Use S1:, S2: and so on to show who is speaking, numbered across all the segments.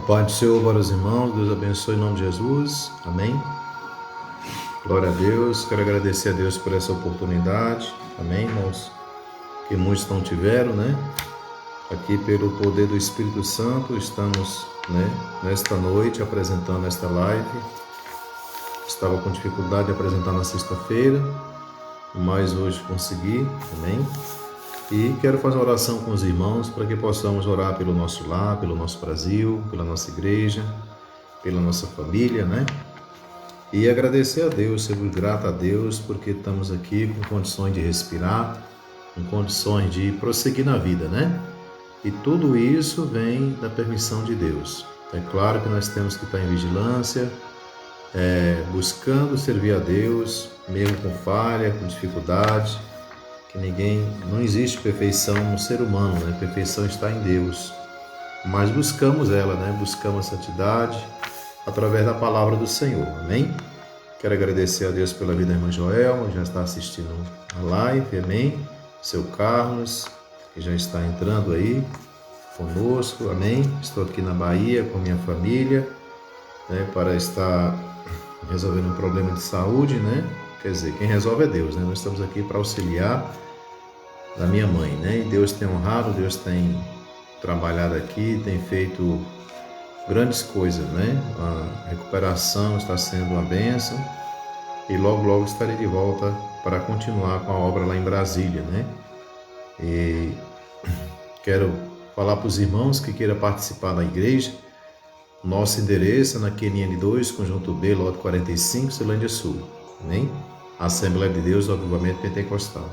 S1: Pai do Senhor para os irmãos, Deus abençoe em nome de Jesus, amém. Glória a Deus, quero agradecer a Deus por essa oportunidade, amém, irmãos, que muitos não tiveram, né? Aqui pelo poder do Espírito Santo, estamos, nesta noite apresentando esta live. Estava com dificuldade de apresentar na sexta-feira, mas hoje consegui, amém. E quero fazer uma oração com os irmãos para que possamos orar pelo nosso lar, pelo nosso Brasil, pela nossa igreja, pela nossa família, né? E agradecer a Deus, ser muito grato a Deus, porque estamos aqui com condições de respirar, com condições de prosseguir na vida, né? E tudo isso vem da permissão de Deus. É claro que nós temos que estar em vigilância, buscando servir a Deus, mesmo com falha, com dificuldade, que não existe perfeição no ser humano, né? Perfeição está em Deus, mas buscamos ela, né? Buscamos a santidade através da palavra do Senhor, amém? Quero agradecer a Deus pela vida da irmã Joelma, já está assistindo a live, amém? Seu Carlos, que já está entrando aí conosco, amém? Estou aqui na Bahia com minha família, né? Para estar resolvendo um problema de saúde, né? Quer dizer, quem resolve é Deus, né? Nós estamos aqui para auxiliar da minha mãe, né? E Deus tem honrado, Deus tem trabalhado aqui, tem feito grandes coisas, né? A recuperação está sendo uma bênção e logo estarei de volta para continuar com a obra lá em Brasília, né? E quero falar para os irmãos que queiram participar da igreja. Nosso endereço é na QNN 2, Conjunto B, lote 45, Ceilândia Sul, amém? Assembleia de Deus do Avivamento Pentecostal.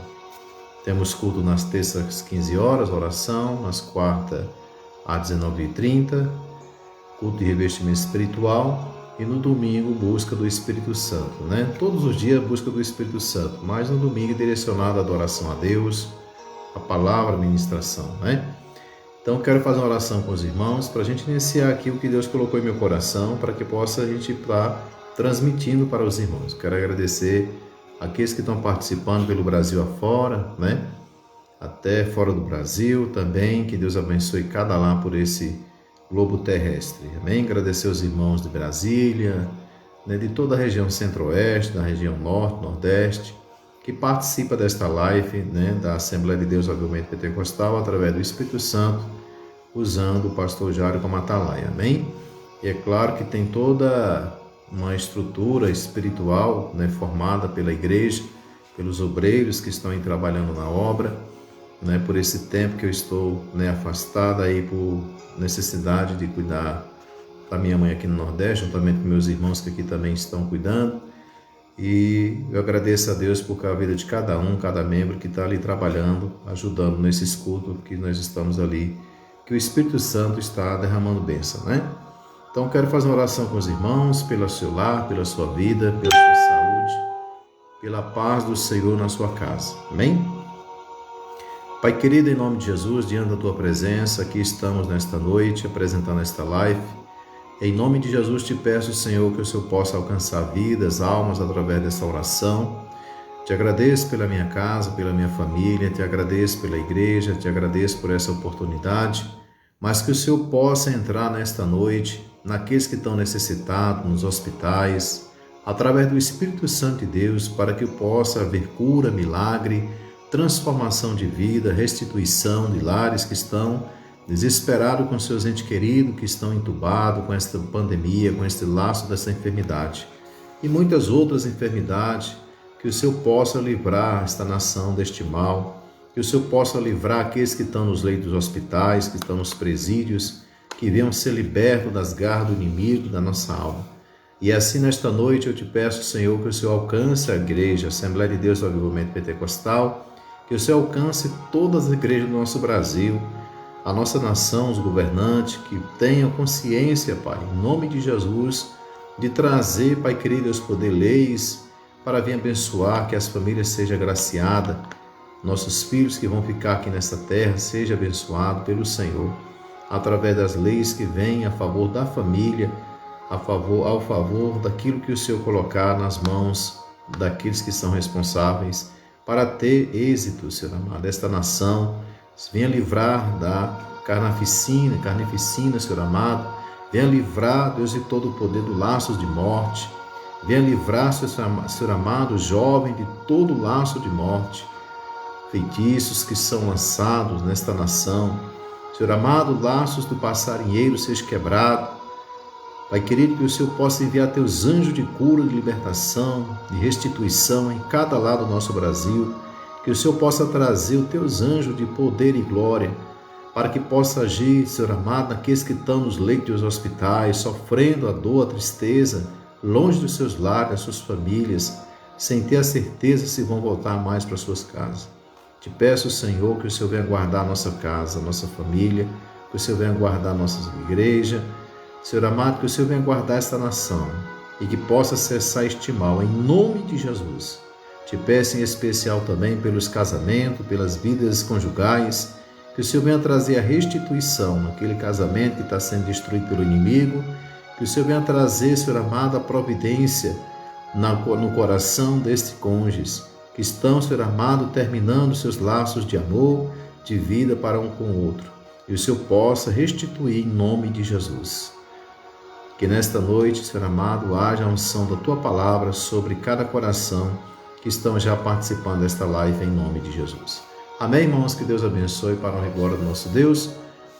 S1: Temos culto nas terças às 15 horas, oração, nas quartas às 19h30, culto de revestimento espiritual e no domingo busca do Espírito Santo, né? Todos os dias busca do Espírito Santo, mas no domingo direcionado à adoração a Deus, a palavra, a ministração, né? Então quero fazer uma oração com os irmãos para a gente iniciar aqui o que Deus colocou em meu coração para que possa a gente estar transmitindo para os irmãos. Quero agradecer aqueles que estão participando pelo Brasil afora, né? Até fora do Brasil também, que Deus abençoe cada lá por esse globo terrestre, amém? Agradecer aos irmãos de Brasília, né? De toda a região centro-oeste, da região norte, nordeste, que participa desta live, né? Da Assembleia de Deus do Avivamento Pentecostal, através do Espírito Santo, usando o pastor Jário como atalaia, amém? E é claro que tem toda uma estrutura espiritual, né, formada pela igreja, pelos obreiros que estão aí trabalhando na obra, né, por esse tempo que eu estou, né, afastado aí por necessidade de cuidar da minha mãe aqui no Nordeste, juntamente com meus irmãos que aqui também estão cuidando. E eu agradeço a Deus por a vida de cada membro que está ali trabalhando, ajudando nesse culto que nós estamos ali, que o Espírito Santo está derramando bênção, né? Então quero fazer uma oração com os irmãos, pelo seu lar, pela sua vida, pela sua saúde, pela paz do Senhor na sua casa, amém? Pai querido, em nome de Jesus, diante da tua presença, aqui estamos nesta noite, apresentando esta live. Em nome de Jesus te peço, Senhor, que o Senhor possa alcançar vidas, almas, através dessa oração. Te agradeço pela minha casa, pela minha família, te agradeço pela igreja, te agradeço por essa oportunidade, mas que o Senhor possa entrar nesta noite naqueles que estão necessitados, nos hospitais, através do Espírito Santo de Deus, para que possa haver cura, milagre, transformação de vida, restituição de lares que estão desesperados com seus entes queridos, que estão entubados com esta pandemia, com este laço dessa enfermidade e muitas outras enfermidades, que o Senhor possa livrar esta nação deste mal, que o Senhor possa livrar aqueles que estão nos leitos dos hospitais, que estão nos presídios, que venham ser libertos das garras do inimigo da nossa alma. E assim nesta noite eu te peço, Senhor, que o Senhor alcance a igreja, a Assembleia de Deus do Avivamento Pentecostal, que o Senhor alcance todas as igrejas do nosso Brasil, a nossa nação, os governantes, que tenham consciência, Pai, em nome de Jesus, de trazer, Pai querido, Deus, poder leis para vir abençoar, que as famílias sejam agraciadas, nossos filhos que vão ficar aqui nessa terra sejam abençoados pelo Senhor, através das leis que vêm a favor da família, ao favor daquilo que o Senhor colocar nas mãos daqueles que são responsáveis para ter êxito, Senhor amado, desta nação. Venha livrar da carnificina, Senhor amado, Venha livrar, Deus, de todo o poder do laço de morte. Venha livrar, Senhor amado, jovem, de todo o laço de morte. Feitiços que são lançados nesta nação. Senhor amado, laços do passarinheiro seja quebrado. Pai querido, que o Senhor possa enviar teus anjos de cura, de libertação, de restituição em cada lado do nosso Brasil. Que o Senhor possa trazer os teus anjos de poder e glória, para que possa agir, Senhor amado, naqueles que estão nos leitos dos hospitais, sofrendo a dor, a tristeza, longe dos seus lares, das suas famílias, sem ter a certeza se vão voltar mais para suas casas. Te peço, Senhor, que o Senhor venha guardar a nossa casa, a nossa família, que o Senhor venha guardar a nossa igreja. Senhor amado, que o Senhor venha guardar esta nação e que possa cessar este mal, em nome de Jesus. Te peço em especial também pelos casamentos, pelas vidas conjugais, que o Senhor venha trazer a restituição naquele casamento que está sendo destruído pelo inimigo, que o Senhor venha trazer, Senhor amado, a providência no coração destes cônjuges, que estão, Senhor amado, terminando seus laços de amor, de vida para um com o outro. E o Senhor possa restituir em nome de Jesus. Que nesta noite, Senhor amado, haja a unção da Tua palavra sobre cada coração que estão já participando desta live em nome de Jesus. Amém, irmãos? Que Deus abençoe para a honra e glória do nosso Deus.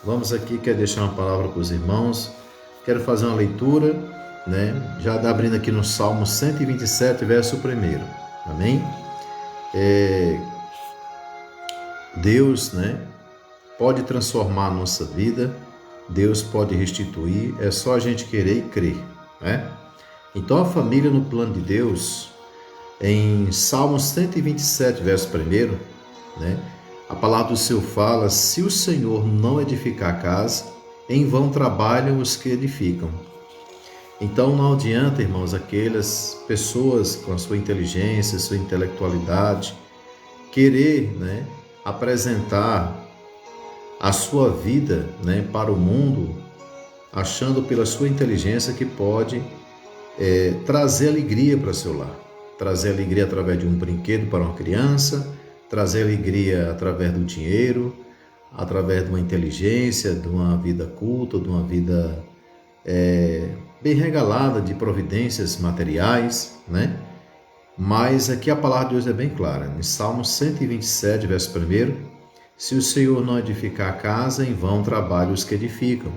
S1: Vamos aqui, quero deixar uma palavra para os irmãos. Quero fazer uma leitura, já abrindo aqui no Salmo 127, verso 1. Amém? Deus, pode transformar a nossa vida. Deus pode restituir. É só a gente querer e crer, Então, a família no plano de Deus, em Salmo 127, verso 1, a palavra do Senhor fala: se o Senhor não edificar a casa, em vão trabalham os que edificam. Então não adianta, irmãos, aquelas pessoas com a sua inteligência, sua intelectualidade, querer apresentar a sua vida para o mundo, achando pela sua inteligência que pode trazer alegria para seu lar. Trazer alegria através de um brinquedo para uma criança, trazer alegria através do dinheiro, através de uma inteligência, de uma vida culta, de uma vida bem regalada de providências materiais, Mas aqui a palavra de Deus é bem clara. Em Salmo 127, verso 1, se o Senhor não edificar a casa, em vão trabalham os que edificam.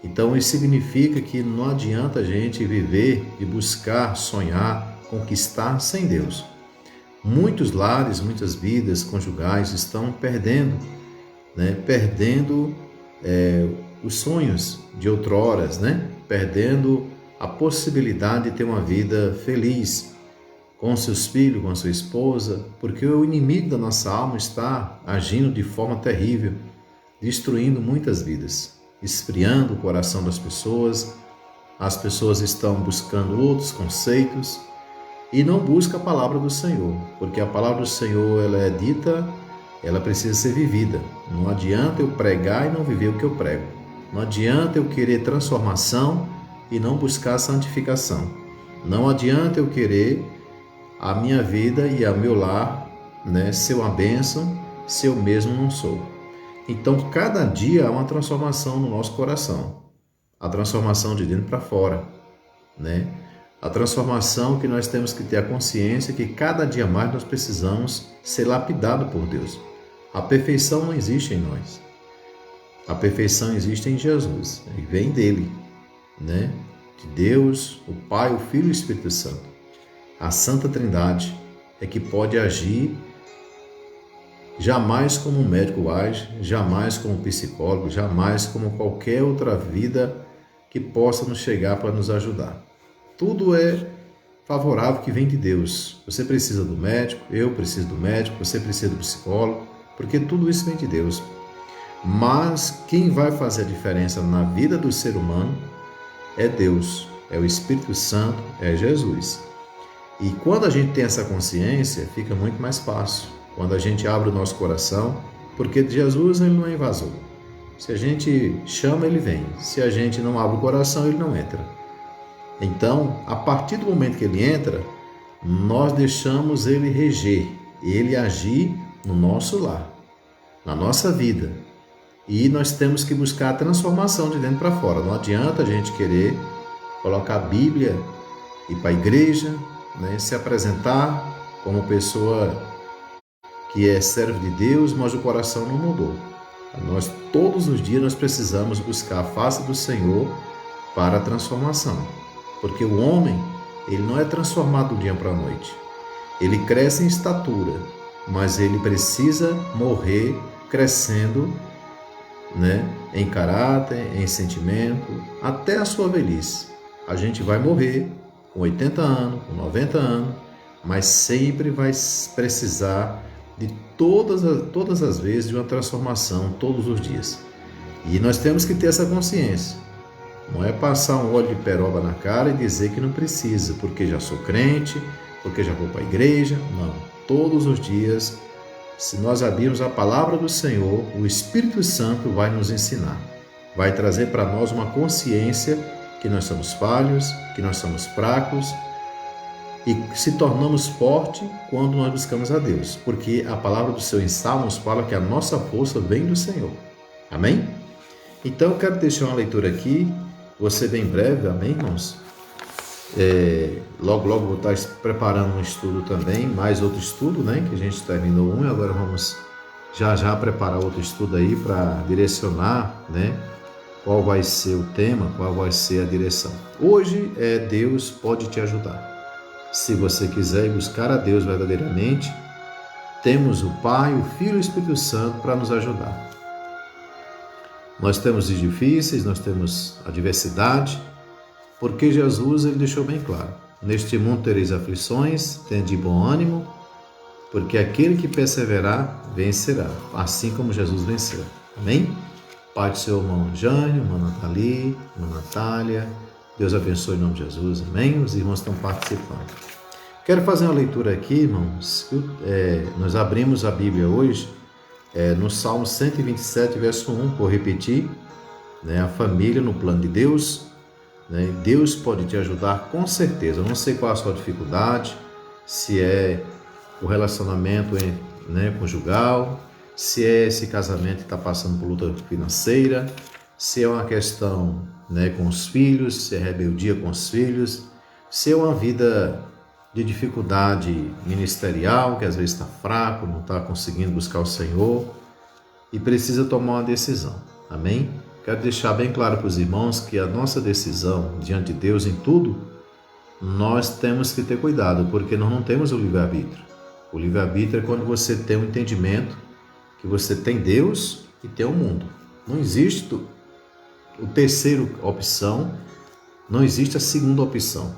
S1: Então isso significa que não adianta a gente viver e buscar, sonhar, conquistar sem Deus. Muitos lares, muitas vidas conjugais estão perdendo, perdendo os sonhos de outroras, perdendo a possibilidade de ter uma vida feliz com seus filhos, com a sua esposa, porque o inimigo da nossa alma está agindo de forma terrível, destruindo muitas vidas, esfriando o coração das pessoas. As pessoas estão buscando outros conceitos e não buscam a palavra do Senhor, porque a palavra do Senhor, ela é dita, ela precisa ser vivida. Não adianta eu pregar e não viver o que eu prego. Não adianta eu querer transformação e não buscar santificação. Não adianta eu querer a minha vida e o meu lar ser uma bênção se eu mesmo não sou. Então, cada dia há uma transformação no nosso coração. A transformação de dentro para fora, A transformação que nós temos que ter a consciência que cada dia mais nós precisamos ser lapidados por Deus. A perfeição não existe em nós. A perfeição existe em Jesus, e vem dele, De Deus, o Pai, o Filho e o Espírito Santo. A Santa Trindade é que pode agir jamais como um médico age, jamais como um psicólogo, jamais como qualquer outra vida que possa nos chegar para nos ajudar. Tudo é favorável que vem de Deus. Você precisa do médico, eu preciso do médico, você precisa do psicólogo, porque tudo isso vem de Deus. Mas quem vai fazer a diferença na vida do ser humano é Deus, é o Espírito Santo, é Jesus. E quando a gente tem essa consciência, fica muito mais fácil. Quando a gente abre o nosso coração, porque Jesus, ele não é invasor. Se a gente chama, ele vem. Se a gente não abre o coração, ele não entra. Então, a partir do momento que ele entra, nós deixamos ele reger, ele agir no nosso lar, na nossa vida. E nós temos que buscar a transformação de dentro para fora. Não adianta a gente querer colocar a Bíblia, ir para a igreja, né, se apresentar como pessoa que é servo de Deus, mas o coração não mudou. Nós, todos os dias, nós precisamos buscar a face do Senhor para a transformação. Porque o homem, ele não é transformado do dia para a noite. Ele cresce em estatura, mas ele precisa morrer crescendo, né, em caráter, em sentimento, até a sua velhice. A gente vai morrer com 80 anos, com 90 anos, mas sempre vai precisar de todas as vezes de uma transformação, todos os dias. E nós temos que ter essa consciência. Não é passar um óleo de peroba na cara e dizer que não precisa, porque já sou crente, porque já vou para a igreja. Não. Todos os dias, se nós abrirmos a palavra do Senhor, o Espírito Santo vai nos ensinar. Vai trazer para nós uma consciência que nós somos falhos, que nós somos fracos, e se tornamos fortes quando nós buscamos a Deus, porque a palavra do Senhor em Salmos fala que a nossa força vem do Senhor. Amém? Então eu quero deixar uma leitura aqui, você bem breve, amém, irmãos? Logo vou estar preparando um estudo também, mais outro estudo, né? Que a gente terminou um e agora vamos já preparar outro estudo aí para direcionar, né? Qual vai ser o tema, qual vai ser a direção. Hoje Deus pode te ajudar. Se você quiser buscar a Deus verdadeiramente, temos o Pai, o Filho e o Espírito Santo para nos ajudar. Nós temos dias difíceis, nós temos adversidade, porque Jesus ele deixou bem claro: neste mundo tereis aflições, tende bom ânimo, porque aquele que perseverar, vencerá, assim como Jesus venceu. Amém? Pai do Senhor, irmão Jânio, irmã Nathalie, irmã Natália, Deus abençoe em nome de Jesus, amém? Os irmãos estão participando. Quero fazer uma leitura aqui, irmãos. Nós abrimos a Bíblia hoje no Salmo 127, verso 1, por repetir, né? A família no plano de Deus, né? Deus pode te ajudar com certeza. Eu não sei qual é a sua dificuldade, se é o relacionamento, né, conjugal, se é esse casamento que está passando por luta financeira, se é uma questão, né, com os filhos, se é rebeldia com os filhos, se é uma vida de dificuldade ministerial, que às vezes está fraco, não está conseguindo buscar o Senhor e precisa tomar uma decisão. Amém? Quero deixar bem claro para os irmãos que a nossa decisão diante de Deus em tudo, nós temos que ter cuidado, porque nós não temos o livre-arbítrio. O livre-arbítrio é quando você tem um entendimento que você tem Deus e tem o mundo. Não existe o terceiro opção, não existe a segunda opção.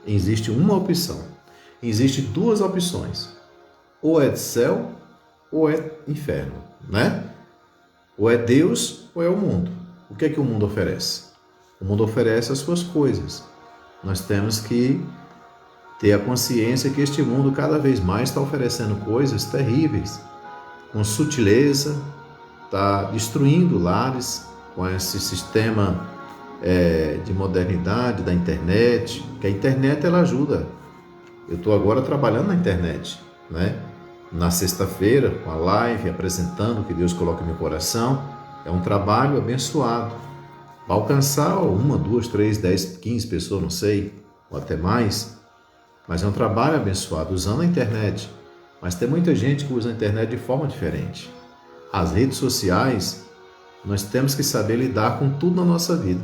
S1: Existe uma opção. Existe duas opções. Ou é céu ou é inferno, né? Ou é Deus ou é o mundo. O que é que o mundo oferece? O mundo oferece as suas coisas. Nós temos que ter a consciência que este mundo cada vez mais está oferecendo coisas terríveis, com sutileza, está destruindo lares com esse sistema de modernidade da internet, que a internet ela ajuda. Eu estou agora trabalhando na internet, né? Na sexta-feira, com a live, apresentando o que Deus coloca no meu coração. É um trabalho abençoado. Vai alcançar 1, 2, 3, 10, 15 pessoas, não sei, ou até mais. Mas é um trabalho abençoado, usando a internet. Mas tem muita gente que usa a internet de forma diferente. As redes sociais, nós temos que saber lidar com tudo na nossa vida.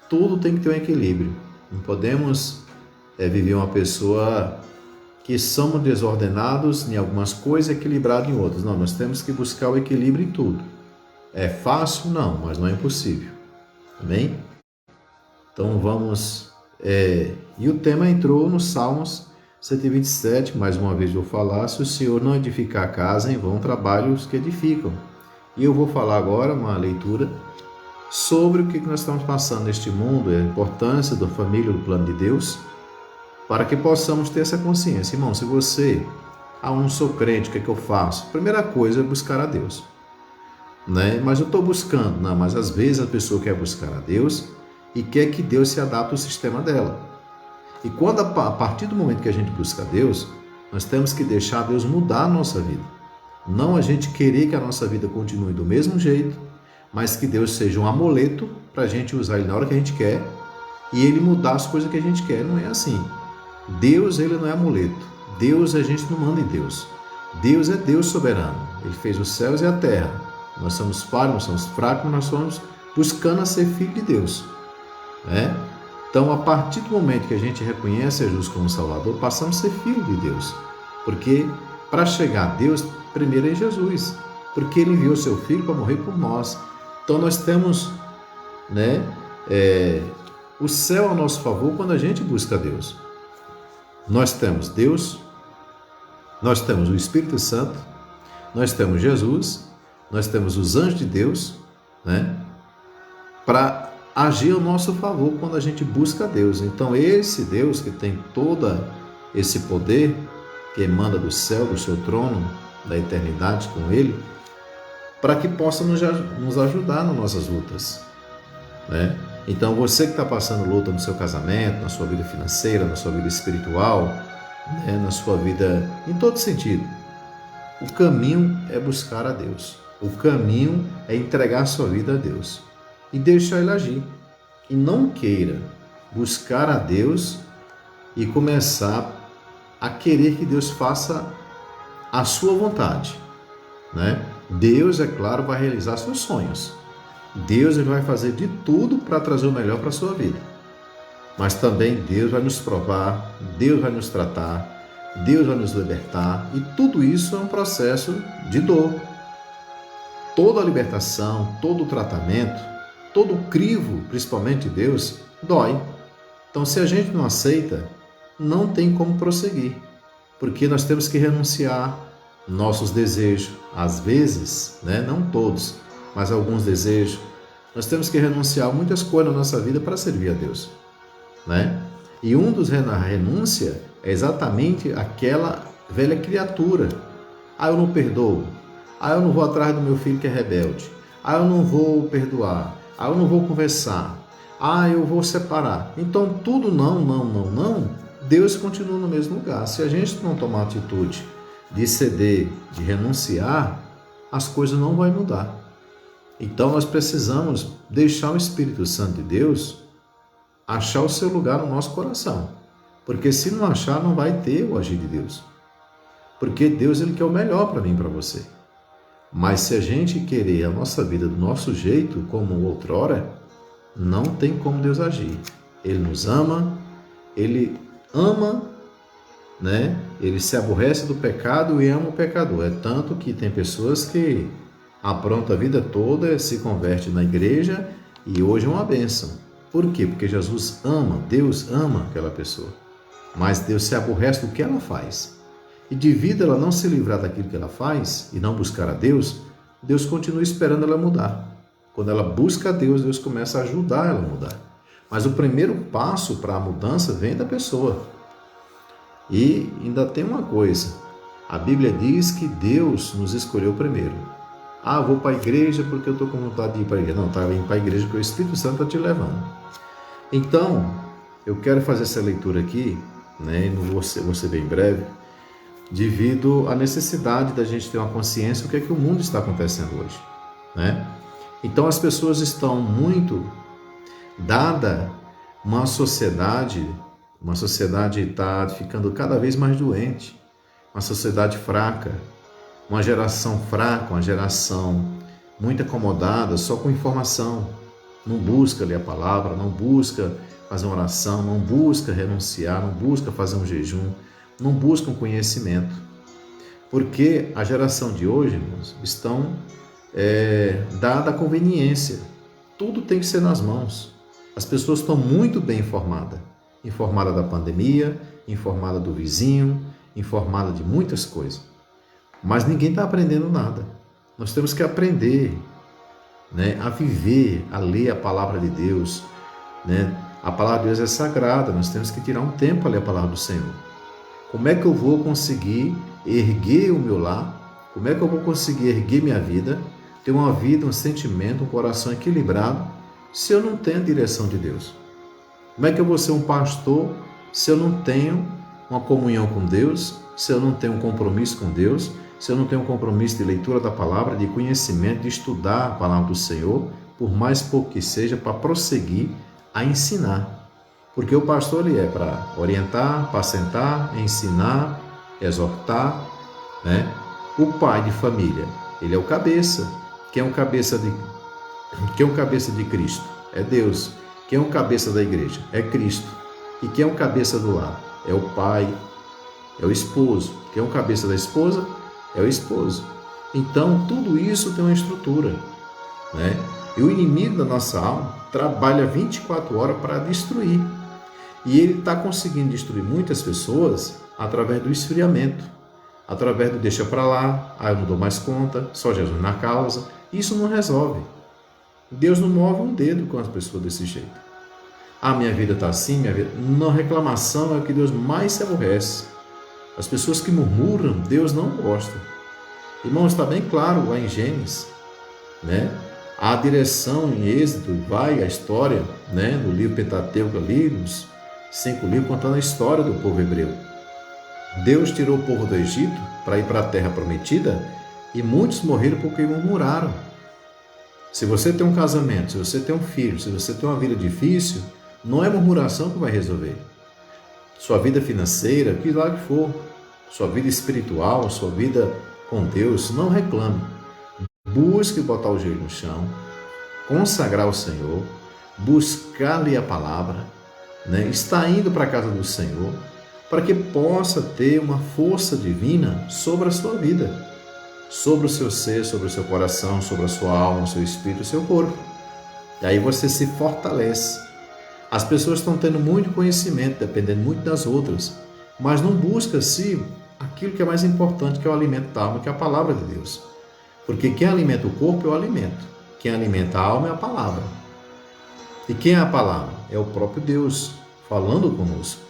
S1: Tudo tem que ter um equilíbrio. Não podemos viver uma pessoa que somos desordenados em algumas coisas e equilibrados em outras. Não, nós temos que buscar o equilíbrio em tudo. É fácil? Não, mas não é impossível. Amém? Então vamos... E o tema entrou no Salmos 127, mais uma vez vou falar: se o Senhor não edificar a casa, em vão trabalham os que edificam. E eu vou falar agora uma leitura sobre o que nós estamos passando neste mundo, a importância da família, do plano de Deus, para que possamos ter essa consciência. Irmão, se você, eu não sou crente, o que é que eu faço? A primeira coisa é buscar a Deus, né? Mas eu estou buscando, não, mas às vezes a pessoa quer buscar a Deus e quer que Deus se adapte ao sistema dela. E quando, a partir do momento que a gente busca a Deus, nós temos que deixar Deus mudar a nossa vida. Não a gente querer que a nossa vida continue do mesmo jeito mas que Deus seja um amuleto para a gente usar ele na hora que a gente quer e ele mudar as coisas que a gente quer. Não é assim. Deus, ele não é amuleto. Deus, a gente não manda em Deus. Deus é Deus soberano. Ele fez os céus e a terra. Nós somos falhos, nós somos fracos, mas nós somos buscando a ser filho de Deus. Né? Então, a partir do momento que a gente reconhece Jesus como Salvador, passamos a ser filho de Deus. Porque para chegar a Deus, primeiro é Jesus. Porque ele enviou seu filho para morrer por nós. Então, nós temos, né, o céu a nosso favor quando a gente busca Deus. Nós temos Deus, nós temos o Espírito Santo, nós temos Jesus, nós temos os anjos de Deus, né, para agir ao nosso favor quando a gente busca Deus. Então, esse Deus que tem todo esse poder, que emana do céu, do seu trono, da eternidade com Ele, para que possa nos ajudar nas nossas lutas, né? Então, você que está passando luta no seu casamento, na sua vida financeira, na sua vida espiritual, né, na sua vida, em todo sentido, o caminho é buscar a Deus. O caminho é entregar a sua vida a Deus e deixar Ele agir. E não queira buscar a Deus e começar a querer que Deus faça a sua vontade, né? Deus, é claro, vai realizar seus sonhos. Deus, ele vai fazer de tudo para trazer o melhor para a sua vida. Mas também Deus vai nos provar, Deus vai nos tratar, Deus vai nos libertar. E tudo isso é um processo de dor. Toda a libertação, todo o tratamento, todo o crivo, principalmente de Deus, dói. Então, se a gente não aceita, não tem como prosseguir. Porque nós temos que renunciar nossos desejos. Às vezes, né, não todos, mas alguns desejos. Nós temos que renunciar a muitas coisas na nossa vida para servir a Deus, né? E um dos renúncia é exatamente aquela velha criatura. Eu não perdoo. Eu não vou atrás do meu filho que é rebelde. Eu não vou perdoar. Eu não vou conversar. Eu vou separar. Então, tudo não. Deus continua no mesmo lugar. Se a gente não tomar atitude de ceder, de renunciar, as coisas não vão mudar. Então, nós precisamos deixar o Espírito Santo de Deus achar o seu lugar no nosso coração. Porque se não achar, não vai ter o agir de Deus. Porque Deus, ele quer o melhor para mim e para você. Mas se a gente querer a nossa vida do nosso jeito, como outrora, não tem como Deus agir. Ele nos ama, ele ama, né? Ele se aborrece do pecado e ama o pecador. É tanto que tem pessoas que aprontam a vida toda, se converte na igreja e hoje é uma bênção. Por quê? Porque Jesus ama, Deus ama aquela pessoa. Mas Deus se aborrece do que ela faz. E devido a ela não se livrar daquilo que ela faz e não buscar a Deus, Deus continua esperando ela mudar. Quando ela busca a Deus, Deus começa a ajudar ela a mudar. Mas o primeiro passo para a mudança vem da pessoa. E ainda tem uma coisa. A Bíblia diz que Deus nos escolheu primeiro. Eu vou para a igreja porque eu estou com vontade de ir para a igreja. Não, está indo para a igreja porque o Espírito Santo está te levando. Então, eu quero fazer essa leitura aqui, né? Não vou ser bem breve, devido à necessidade da gente ter uma consciência do que é que o mundo está acontecendo hoje, né? Então, as pessoas estão muito dada uma sociedade está ficando cada vez mais doente, uma sociedade fraca, uma geração fraca, uma geração muito acomodada, só com informação, não busca ler a palavra, não busca fazer uma oração, não busca renunciar, não busca fazer um jejum, não busca um conhecimento. Porque a geração de hoje, irmãos, estão dada a conveniência, tudo tem que ser nas mãos. As pessoas estão muito bem informada da pandemia, informada do vizinho, informada de muitas coisas. Mas ninguém está aprendendo nada. Nós temos que aprender, né, a viver, a ler a palavra de Deus, né? A palavra de Deus é sagrada, nós temos que tirar um tempo para ler a palavra do Senhor. Como é que eu vou conseguir erguer o meu lar? Como é que eu vou conseguir erguer minha vida, ter uma vida, um sentimento, um coração equilibrado, se eu não tenho a direção de Deus? Como é que eu vou ser um pastor se eu não tenho uma comunhão com Deus, se eu não tenho um compromisso com Deus, se eu não tenho um compromisso de leitura da palavra, de conhecimento, de estudar a palavra do Senhor, por mais pouco que seja, para prosseguir a ensinar. Porque o pastor ele é para orientar, apacentar, ensinar, exortar, né? O pai de família, ele é o cabeça. Quem é o cabeça de Cristo? É Deus. Quem é o cabeça da igreja? É Cristo. E quem é o cabeça do lar? É o pai, é o esposo. Quem é o cabeça da esposa? É o esposo. Então, tudo isso tem uma estrutura, né? E o inimigo da nossa alma trabalha 24 horas para destruir. E ele está conseguindo destruir muitas pessoas através do esfriamento, através do deixa para lá, eu não dou mais conta, só Jesus na causa. Isso não resolve. Deus não move um dedo com as pessoas desse jeito. Minha vida está assim, minha vida... Não, reclamação é o que Deus mais se aborrece. As pessoas que murmuram, Deus não gosta. Irmãos, está bem claro lá em Gênesis, né? A direção em Êxodo, vai a história, né? No livro Pentateuco ali, nos 5 livros, contando a história do povo hebreu. Deus tirou o povo do Egito para ir para a terra prometida e muitos morreram porque murmuraram. Se você tem um casamento, se você tem um filho, se você tem uma vida difícil, não é murmuração que vai resolver. Sua vida financeira, que lá que for, sua vida espiritual, sua vida com Deus, não reclame. Busque botar o joelho no chão, consagrar ao Senhor, buscar ler a palavra, né? Estar indo para a casa do Senhor, para que possa ter uma força divina sobre a sua vida, sobre o seu ser, sobre o seu coração, sobre a sua alma, o seu espírito, o seu corpo. E aí você se fortalece. As pessoas estão tendo muito conhecimento, dependendo muito das outras, mas não busca-se aquilo que é mais importante, que é o alimento da alma, que é a palavra de Deus. Porque quem alimenta o corpo é o alimento, quem alimenta a alma é a palavra. E quem é a palavra? É o próprio Deus falando conosco.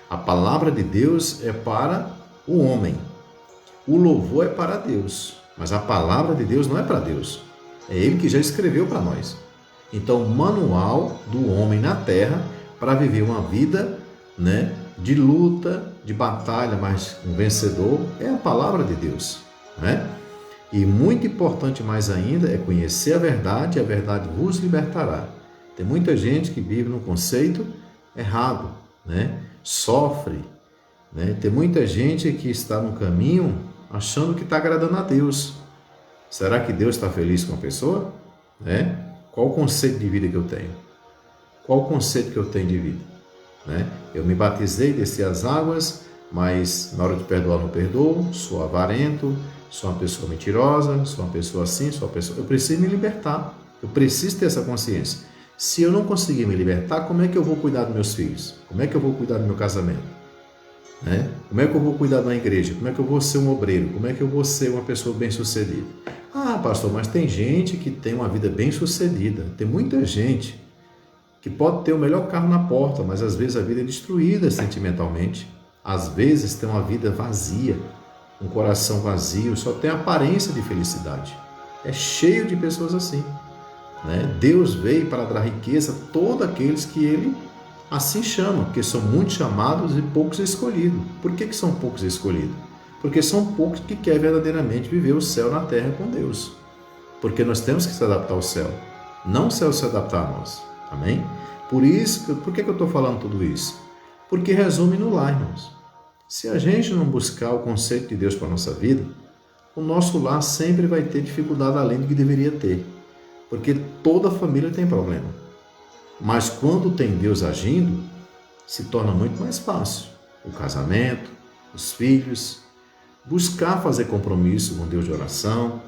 S1: A palavra de Deus é para o homem. O louvor é para Deus, mas a palavra de Deus não é para Deus. É Ele que já escreveu para nós. Então, o manual do homem na terra para viver uma vida, né, de luta, de batalha, mas um vencedor, é a palavra de Deus, né? E muito importante mais ainda é conhecer a verdade, e a verdade vos libertará. Tem muita gente que vive num conceito errado, né? Sofre, né? Tem muita gente que está no caminho achando que está agradando a Deus. Será que Deus está feliz com a pessoa? Né? Qual o conceito de vida que eu tenho? Qual o conceito que eu tenho de vida? Né? Eu me batizei, desci as águas, mas na hora de perdoar não perdoo, sou avarento, sou uma pessoa mentirosa, sou uma pessoa assim, sou uma pessoa... Eu preciso me libertar, eu preciso ter essa consciência. Se eu não conseguir me libertar, como é que eu vou cuidar dos meus filhos? Como é que eu vou cuidar do meu casamento? Né? Como é que eu vou cuidar da igreja? Como é que eu vou ser um obreiro? Como é que eu vou ser uma pessoa bem-sucedida? Pastor, mas tem gente que tem uma vida bem-sucedida. Tem muita gente que pode ter o melhor carro na porta, mas às vezes a vida é destruída sentimentalmente. Às vezes tem uma vida vazia, um coração vazio, só tem aparência de felicidade. É cheio de pessoas assim, né? Deus veio para dar riqueza a todos aqueles que Ele assim chama, porque são muitos chamados e poucos escolhidos. Por que são poucos escolhidos? Porque são poucos que querem verdadeiramente viver o céu na terra com Deus. Porque nós temos que se adaptar ao céu, não o céu se adaptar a nós. Amém? Por isso, por que eu estou falando tudo isso? Porque resume no lar, irmãos. Se a gente não buscar o conceito de Deus para a nossa vida, o nosso lar sempre vai ter dificuldade além do que deveria ter. Porque toda família tem problema. Mas quando tem Deus agindo, se torna muito mais fácil. O casamento, os filhos, buscar fazer compromisso com Deus de oração.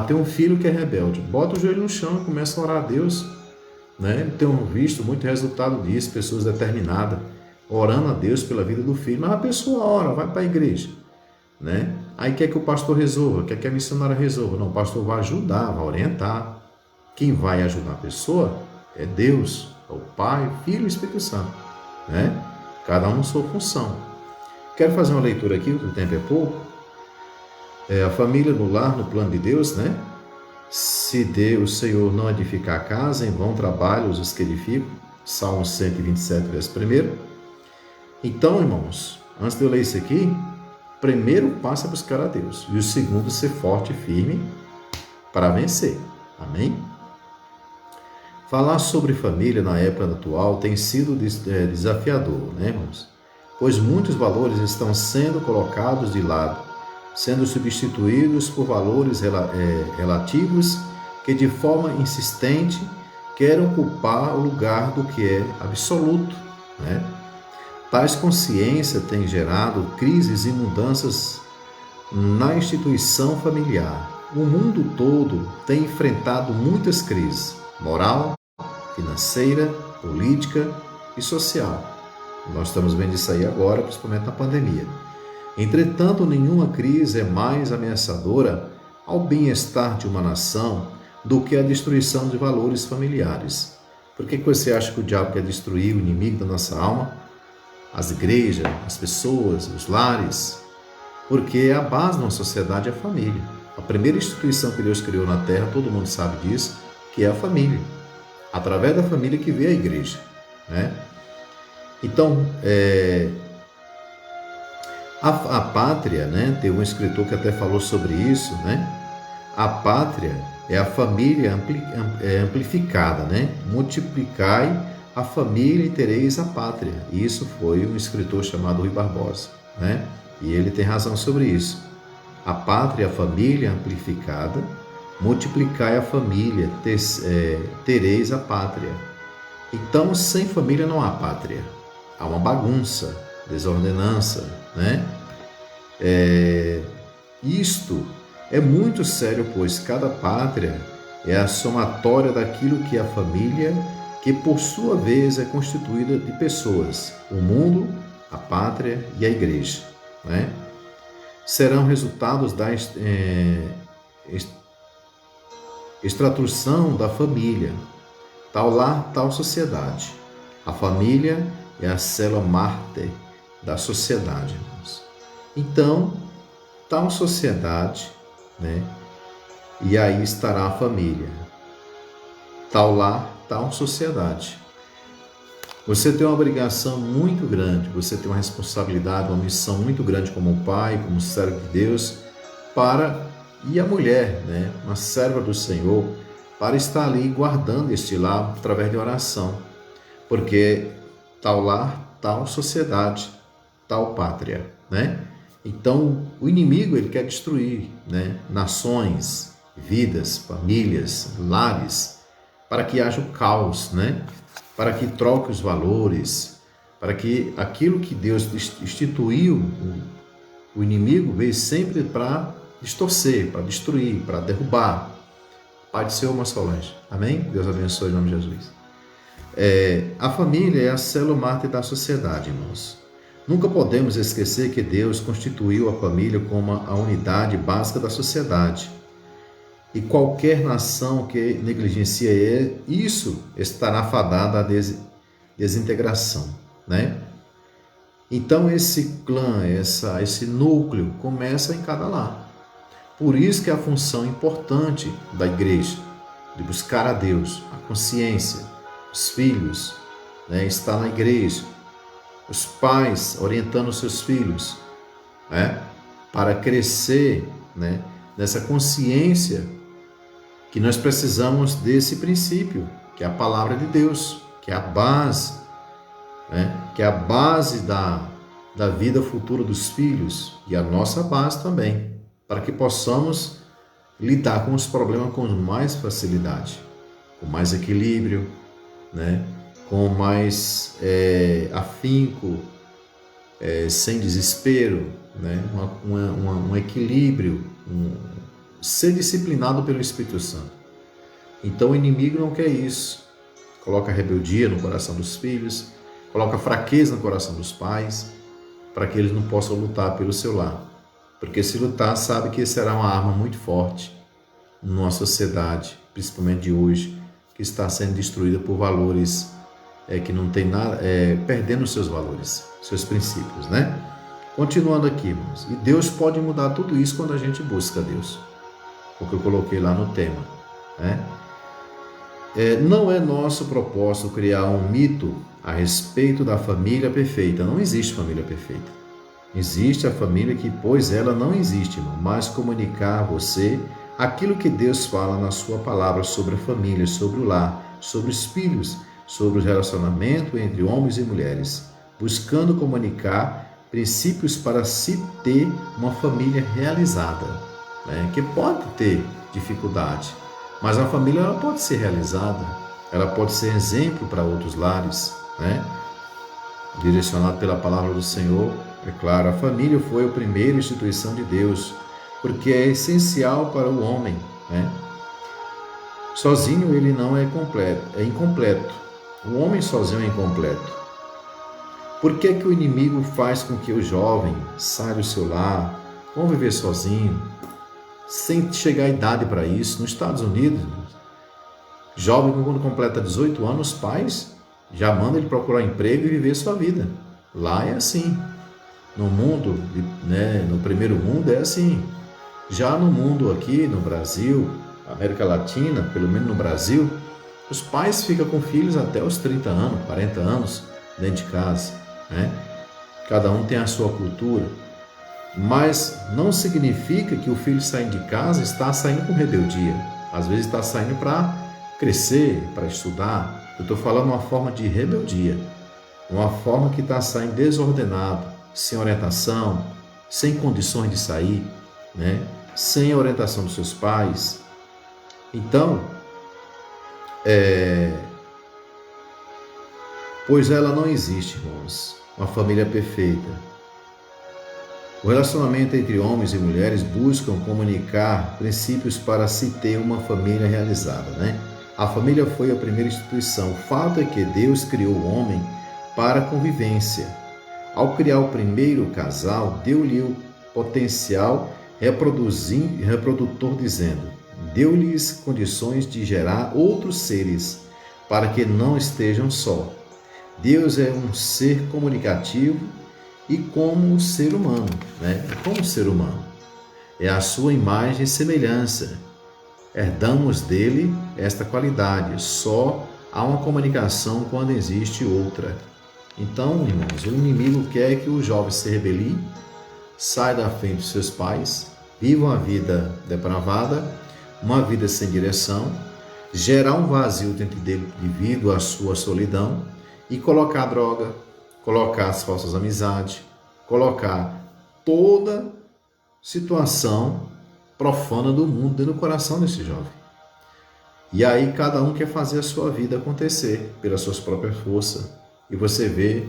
S1: Tem um filho que é rebelde, bota o joelho no chão e começa a orar a Deus. Né? Tenho visto muito resultado disso, pessoas determinadas, orando a Deus pela vida do filho, mas a pessoa ora, vai para a igreja. Né? Aí quer que o pastor resolva, quer que a missionária resolva. Não, o pastor vai ajudar, vai orientar. Quem vai ajudar a pessoa é Deus, é o Pai, o Filho e o Espírito Santo. Né? Cada um na sua função. Quero fazer uma leitura aqui, o tempo é pouco. A família no lar, no plano de Deus, né? Se o Senhor não edificar a casa, em vão trabalham os que edificam. Salmo 127, verso 1. Então, irmãos, antes de eu ler isso aqui, primeiro passo é buscar a Deus. E o segundo, ser forte e firme para vencer. Amém? Falar sobre família na época atual tem sido desafiador, né, irmãos? Pois muitos valores estão sendo colocados de lado, sendo substituídos por valores relativos que de forma insistente querem ocupar o lugar do que é absoluto, né? Tais consciências têm gerado crises e mudanças na instituição familiar. O mundo todo tem enfrentado muitas crises, moral, financeira, política e social. Nós estamos vendo isso aí agora, principalmente na pandemia. Entretanto, nenhuma crise é mais ameaçadora ao bem-estar de uma nação do que a destruição de valores familiares. Por que você acha que o diabo quer destruir o inimigo da nossa alma? As igrejas, as pessoas, os lares? Porque a base de uma sociedade é a família. A primeira instituição que Deus criou na terra, todo mundo sabe disso, que é a família. Através da família que vê a igreja, né? Então, a pátria, né? Tem um escritor que até falou sobre isso, né? A pátria é a família amplificada, né? Multiplicai a família e tereis a pátria. E isso foi um escritor chamado Rui Barbosa, né? E ele tem razão sobre isso. A pátria é a família amplificada, multiplicai a família, tereis a pátria. Então, sem família não há pátria. Há uma bagunça, desordenança, né? Isto é muito sério, pois cada pátria é a somatória daquilo que é a família, que por sua vez é constituída de pessoas, o mundo, a pátria e a igreja, né? Serão resultados da extração da família, tal lar, tal sociedade. A família é a célula mártir da sociedade, irmãos. Então, tal sociedade, né? E aí estará a família. Tal lar, tal sociedade. Você tem uma obrigação muito grande, você tem uma responsabilidade, uma missão muito grande como pai, como servo de Deus, e a mulher, né, uma serva do Senhor, para estar ali guardando este lar através de oração, porque tal lar, tal sociedade, tal pátria, né? Então, o inimigo, ele quer destruir, né, nações, vidas, famílias, lares, para que haja o caos, né? Para que troque os valores, para que aquilo que Deus instituiu, o inimigo veio sempre para distorcer, para destruir, para derrubar. Pai do Senhor, uma Solange. Amém? Deus abençoe em nome de Jesus. A família é a célula mártir da sociedade, irmãos. Nunca podemos esquecer que Deus constituiu a família como a unidade básica da sociedade. E qualquer nação que negligencia isso estará fadada à desintegração, né? Então esse clã, esse núcleo começa em cada lar. Por isso que é a função importante da igreja, de buscar a Deus, a consciência, os filhos, né? Estar na igreja, os pais orientando os seus filhos, né? Para crescer, né? Nessa consciência que nós precisamos desse princípio, que é a palavra de Deus, que é a base, né? Que é a base da vida futura dos filhos e a nossa base também, para que possamos lidar com os problemas com mais facilidade, com mais equilíbrio, né? Com mais afinco, sem desespero, né? Um equilíbrio, ser disciplinado pelo Espírito Santo. Então o inimigo não quer isso. Coloca rebeldia no coração dos filhos, coloca fraqueza no coração dos pais, para que eles não possam lutar pelo seu lar. Porque se lutar, sabe que será uma arma muito forte numa sociedade, principalmente de hoje, que está sendo destruída por valores que não tem nada, perdendo seus valores, seus princípios, né? Continuando aqui, irmãos. E Deus pode mudar tudo isso quando a gente busca Deus. Porque eu coloquei lá no tema, né? Não é nosso propósito criar um mito a respeito da família perfeita. Não existe família perfeita. Existe a família que, pois ela não existe, irmão, mas comunicar a você aquilo que Deus fala na sua palavra sobre a família, sobre o lar, sobre os filhos, sobre o relacionamento entre homens e mulheres, buscando comunicar princípios para se ter uma família realizada, né? Que pode ter dificuldade, mas a família ela pode ser realizada, ela pode ser exemplo para outros lares, né? Direcionado pela palavra do Senhor, é claro, a família foi a primeira instituição de Deus, porque é essencial para o homem, né? Sozinho ele não é completo, é incompleto. O homem sozinho é incompleto. Por que que o inimigo faz com que o jovem saia do seu lar, vão viver sozinho, sem chegar à idade para isso? Nos Estados Unidos, jovem quando completa 18 anos, os pais já mandam ele procurar emprego e viver sua vida. Lá é assim. No mundo, né, no primeiro mundo é assim. Já no mundo aqui, no Brasil, América Latina, pelo menos no Brasil, os pais ficam com filhos até os 30 anos, 40 anos dentro de casa, né? Cada um tem a sua cultura, mas não significa que o filho saindo de casa está saindo com rebeldia. Às vezes está saindo para crescer, para estudar. Eu estou falando uma forma de rebeldia, uma forma que está saindo desordenado, sem orientação, sem condições de sair, né? Sem a orientação dos seus pais. Então, pois ela não existe, irmãos, uma família perfeita. O relacionamento entre homens e mulheres buscam comunicar princípios para se ter uma família realizada, né? A família foi a primeira instituição. O fato é que Deus criou o homem para a convivência. Ao criar o primeiro casal, deu-lhe o potencial reprodutor, dizendo, deu-lhes condições de gerar outros seres, para que não estejam só. Deus é um ser comunicativo e como o ser humano, né? Como o ser humano. É a sua imagem e semelhança. Herdamos dele esta qualidade. Só há uma comunicação quando existe outra. Então, irmãos, o inimigo quer que o jovem se rebelie, saia da frente dos seus pais, viva uma vida depravada, uma vida sem direção, gerar um vazio dentro dele devido à sua solidão e colocar a droga, colocar as falsas amizades, colocar toda situação profana do mundo dentro do coração desse jovem. E aí cada um quer fazer a sua vida acontecer pelas suas próprias forças. E você vê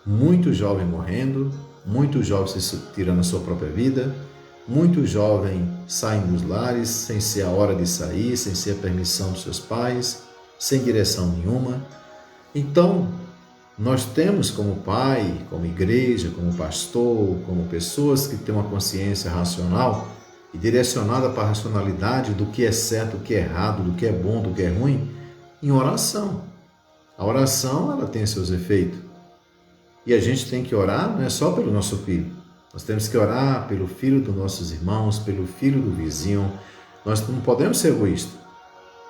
S1: muitos jovens morrendo, muitos jovens tirando a sua própria vida, muitos jovens saindo dos lares sem ser a hora de sair, sem ser a permissão dos seus pais, sem direção nenhuma. Então, nós temos como pai, como igreja, como pastor, como pessoas que têm uma consciência racional e direcionada para a racionalidade do que é certo, do que é errado, do que é bom, do que é ruim, em oração. A oração, ela tem seus efeitos. E a gente tem que orar não é só pelo nosso filho. Nós temos que orar pelo filho dos nossos irmãos, pelo filho do vizinho. Nós não podemos ser egoístas,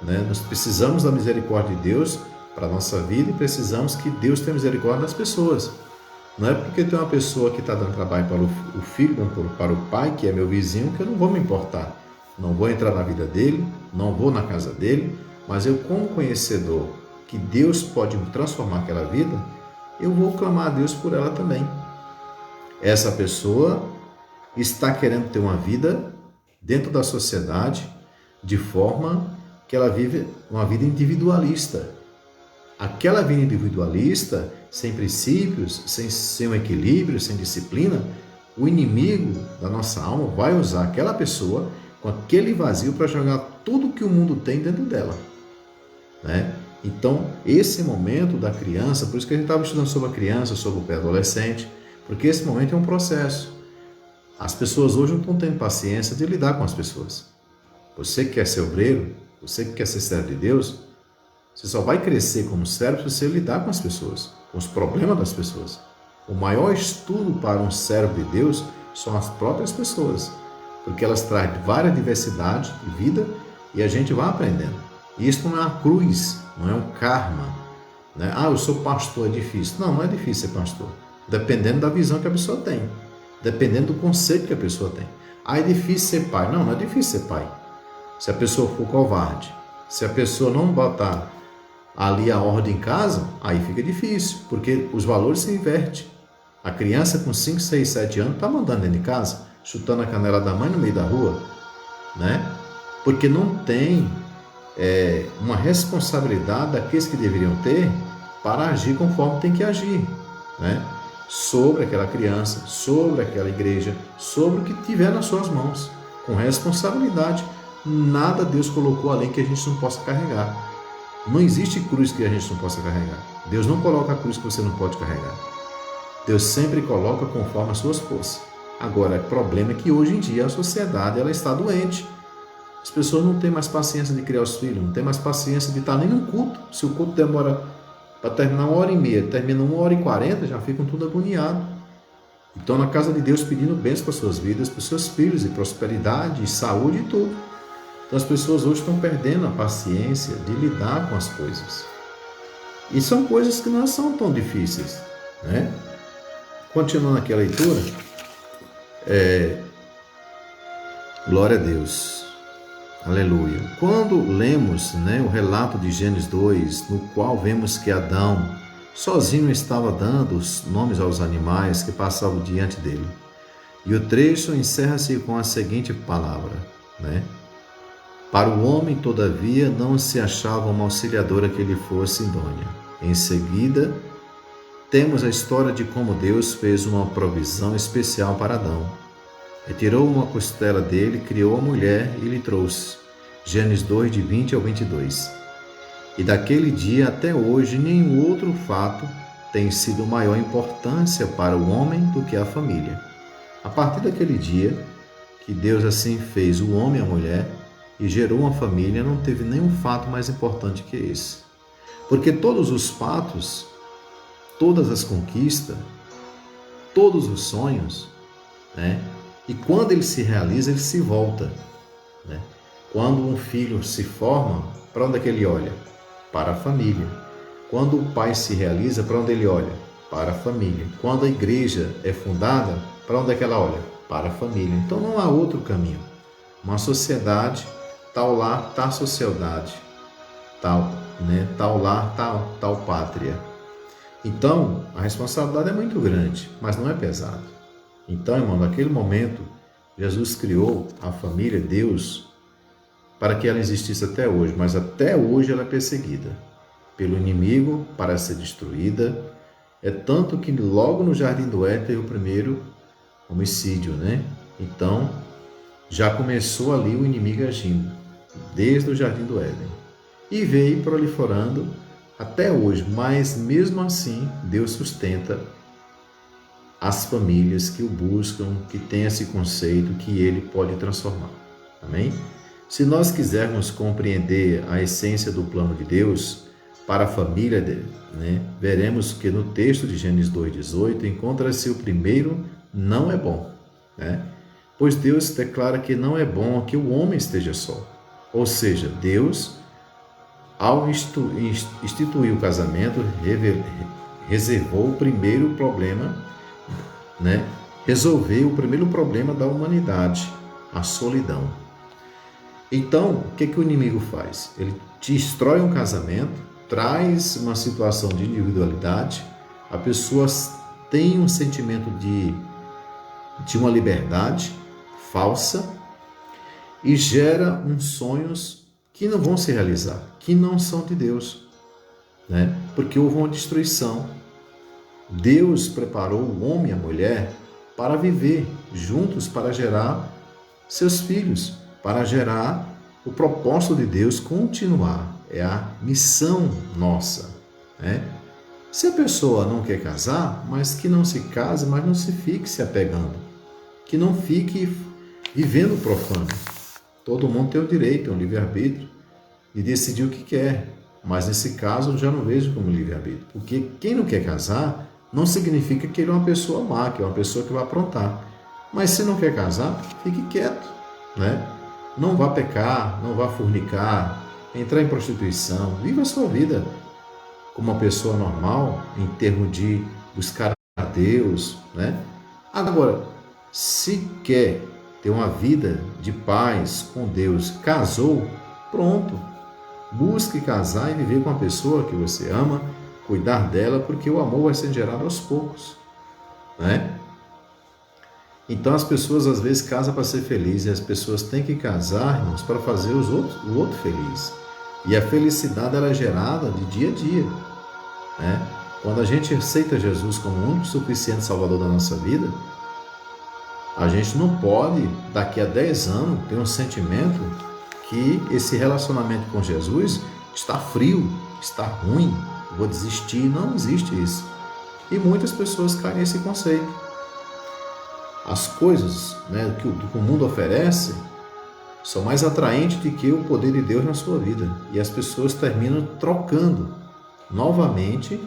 S1: né? Nós precisamos da misericórdia de Deus para a nossa vida e precisamos que Deus tenha misericórdia das pessoas. Não é porque tem uma pessoa que está dando trabalho para o filho, para o pai, que é meu vizinho, que eu não vou me importar. Não vou entrar na vida dele, não vou na casa dele, mas eu, como conhecedor que Deus pode transformar aquela vida, eu vou clamar a Deus por ela também. Essa pessoa está querendo ter uma vida dentro da sociedade de forma que ela vive uma vida individualista. Aquela vida individualista, sem princípios, sem um equilíbrio, sem disciplina, o inimigo da nossa alma vai usar aquela pessoa com aquele vazio para jogar tudo que o mundo tem dentro dela, né? Então, esse momento da criança, por isso que a gente estava estudando sobre a criança, sobre o pré-adolescente, porque esse momento é um processo. As pessoas hoje não estão tendo paciência de lidar com as pessoas. Você que quer ser obreiro, você que quer ser servo de Deus, você só vai crescer como servo se você lidar com as pessoas, com os problemas das pessoas. O maior estudo para um servo de Deus são as próprias pessoas, porque elas trazem várias diversidades de vida e a gente vai aprendendo. E isso não é uma cruz, não é um karma, né? Eu sou pastor, é difícil. Não, não é difícil ser pastor, dependendo da visão que a pessoa tem. dependendo do conceito que a pessoa tem. Ah, é difícil ser pai. Não, não é difícil ser pai. Se a pessoa for covarde, se a pessoa não botar ali a ordem em casa, aí fica difícil, porque os valores se invertem. A criança com 5, 6, 7 anos está mandando dentro de casa, chutando a canela da mãe no meio da rua, né? Porque não tem uma responsabilidade daqueles que deveriam ter para agir conforme tem que agir, né? Sobre aquela criança, sobre aquela igreja, sobre o que tiver nas suas mãos, com responsabilidade. Nada Deus colocou além que a gente não possa carregar. Não existe cruz que a gente não possa carregar. Deus não coloca a cruz que você não pode carregar. Deus sempre coloca conforme as suas forças. Agora, o problema é que hoje em dia a sociedade ela está doente. As pessoas não têm mais paciência de criar os filhos, não têm mais paciência de estar nem no culto. Se o culto demora para terminar 1h30, termina 1h40, já ficam tudo agoniados. Então, na casa de Deus, pedindo bênçãos para suas vidas, para os seus filhos, e prosperidade, e saúde e tudo. Então, as pessoas hoje estão perdendo a paciência de lidar com as coisas. E são coisas que não são tão difíceis, né? Continuando aqui a leitura, glória a Deus, aleluia. Quando lemos o relato de Gênesis 2, no qual vemos que Adão sozinho estava dando os nomes aos animais que passavam diante dele. E o trecho encerra-se com a seguinte palavra, Para o homem, todavia, não se achava uma auxiliadora que lhe fosse idônea. Em seguida, temos a história de como Deus fez uma provisão especial para Adão. Retirou uma costela dele, criou a mulher e lhe trouxe. Gênesis 2, de 20 ao 22. E daquele dia até hoje, nenhum outro fato tem sido maior importância para o homem do que a família. A partir daquele dia, que Deus assim fez o homem e a mulher e gerou uma família, não teve nenhum fato mais importante que esse. Porque todos os fatos, todas as conquistas, todos os sonhos, e quando ele se realiza, ele se volta. Quando um filho se forma, para onde é que ele olha? Para a família. Quando o pai se realiza, para onde ele olha? Para a família. Quando a igreja é fundada, para onde é que ela olha? Para a família. Então não há outro caminho. Uma sociedade, tal lar, tal sociedade, tal lar, tal pátria. Então, a responsabilidade é muito grande, mas não é pesado. Então, irmão, naquele momento, Jesus criou a família, Deus, para que ela existisse até hoje, mas até hoje ela é perseguida pelo inimigo para ser destruída. É tanto que logo no Jardim do Éden teve o primeiro homicídio, Então, já começou ali o inimigo agindo, desde o Jardim do Éden. E veio proliferando até hoje, mas mesmo assim, Deus sustenta as famílias que o buscam, que têm esse conceito que Ele pode transformar. Amém? Se nós quisermos compreender a essência do plano de Deus para a família dele, veremos que no texto de Gênesis 2,18 encontra-se o primeiro não é bom, pois Deus declara que não é bom que o homem esteja só. Ou seja, Deus, ao instituir o casamento, reservou o primeiro problema, resolveu o primeiro problema da humanidade, a solidão. Então, o que o inimigo faz? Ele destrói um casamento, traz uma situação de individualidade, a pessoa tem um sentimento de uma liberdade falsa e gera uns sonhos que não vão se realizar, que não são de Deus, porque houve uma destruição. Deus preparou o homem e a mulher para viver juntos, para gerar seus filhos, para gerar o propósito de Deus continuar. É a missão nossa. Se a pessoa não quer casar, mas que não se case, mas não se fique se apegando. Que não fique vivendo profano. Todo mundo tem o direito, é um livre-arbítrio, de decidir o que quer. Mas nesse caso eu já não vejo como livre-arbítrio. Porque quem não quer casar não significa que ele é uma pessoa má, que é uma pessoa que vai aprontar. Mas se não quer casar, fique quieto, Não vá pecar, não vá fornicar, entrar em prostituição. Viva a sua vida como uma pessoa normal, em termos de buscar a Deus, Agora, Se quer ter uma vida de paz com Deus, casou, pronto. Busque casar e viver com a pessoa que você ama, cuidar dela, porque o amor vai ser gerado aos poucos, né? Então as pessoas às vezes casam para ser felizes, e as pessoas têm que casar, irmãos, para fazer o outro feliz. E a felicidade ela é gerada de dia a dia, né? Quando a gente aceita Jesus como o único suficiente Salvador da nossa vida, a gente não pode, daqui a 10 anos, ter um sentimento que esse relacionamento com Jesus está frio, está ruim, vou desistir. Não existe isso. E muitas pessoas caem nesse conceito. As coisas, né, que o mundo oferece são mais atraentes do que o poder de Deus na sua vida. E as pessoas terminam trocando novamente,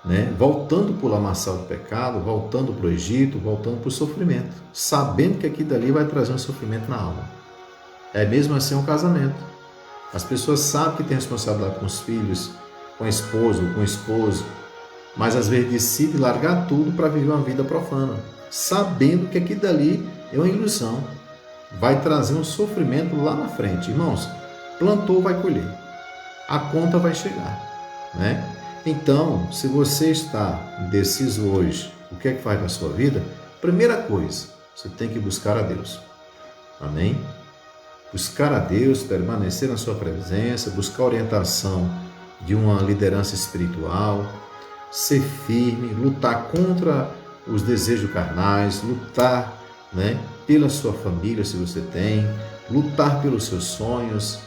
S1: né, voltando para o lamaçal do pecado, voltando para o Egito, voltando para o sofrimento, sabendo que aquilo dali vai trazer um sofrimento na alma. É mesmo assim um casamento. As pessoas sabem que tem responsabilidade com os filhos, com a esposa, com o esposo, mas às vezes decide largar tudo para viver uma vida profana, sabendo que aquilo dali é uma ilusão, vai trazer um sofrimento lá na frente. Irmãos, plantou, vai colher, a conta vai chegar, né? Então, se você está indeciso hoje, o que é que faz na sua vida? Primeira coisa, você tem que buscar a Deus. Amém? Buscar a Deus, permanecer na sua presença, buscar a orientação de uma liderança espiritual, ser firme, lutar contra os desejos carnais, lutar, né, pela sua família, se você tem, lutar pelos seus sonhos.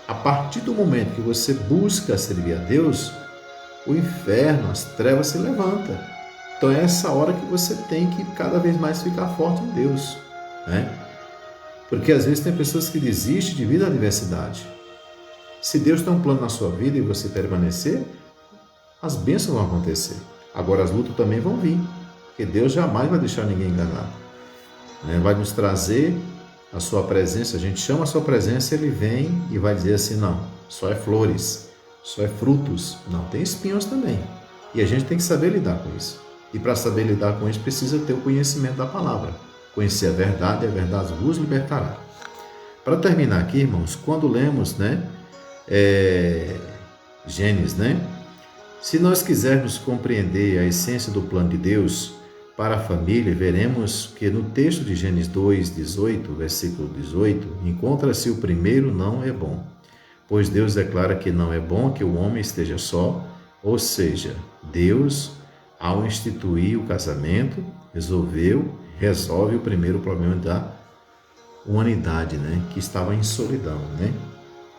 S1: A partir do momento que você busca servir a Deus, o inferno, as trevas se levantam. Então é essa hora que você tem que cada vez mais ficar forte em Deus, né? Porque às vezes tem pessoas que desistem devido à adversidade. Se Deus tem um plano na sua vida e você permanecer, as bênçãos vão acontecer. Agora as lutas também vão vir, porque Deus jamais vai deixar ninguém enganar, né? Vai nos trazer a sua presença, a gente chama a sua presença, ele vem e vai dizer assim, não, só é flores, só é frutos, não, tem espinhos também. E a gente tem que saber lidar com isso. E para saber lidar com isso, precisa ter o conhecimento da palavra. Conhecer a verdade e a verdade vos libertará. Para terminar aqui, irmãos, quando lemos, né, Gênesis, né? Se nós quisermos compreender a essência do plano de Deus para a família, veremos que no texto de Gênesis 2:18, versículo 18, encontra-se o primeiro não é bom. Pois Deus declara que não é bom que o homem esteja só, ou seja, Deus, ao instituir o casamento, resolve o primeiro problema da humanidade, né, que estava em solidão, né?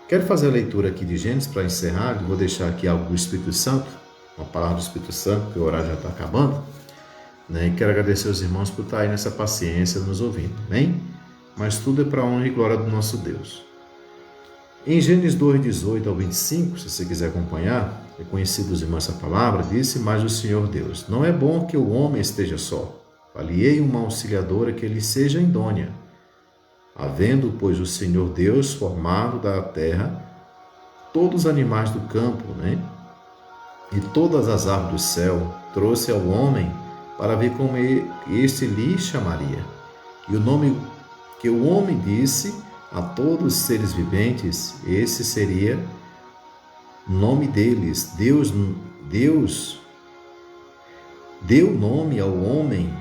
S1: Quero fazer a leitura aqui de Gênesis para encerrar, vou deixar aqui algo do Espírito Santo, uma palavra do Espírito Santo, porque o horário já está acabando, né? E quero agradecer aos irmãos por estar aí nessa paciência nos ouvindo, amém? Mas tudo é para a honra e glória do nosso Deus. Em Gênesis 2:18 ao 25, se você quiser acompanhar, é conhecido dos irmãos essa palavra, disse, mas o Senhor Deus, não é bom que o homem esteja só. Faliei uma auxiliadora que lhe seja idônea. Havendo, pois, o Senhor Deus formado da terra todos os animais do campo, né? E todas as aves do céu, trouxe ao homem para ver como este lhe chamaria. E o nome que o homem disse a todos os seres viventes, esse seria o nome deles. Deus deu nome ao homem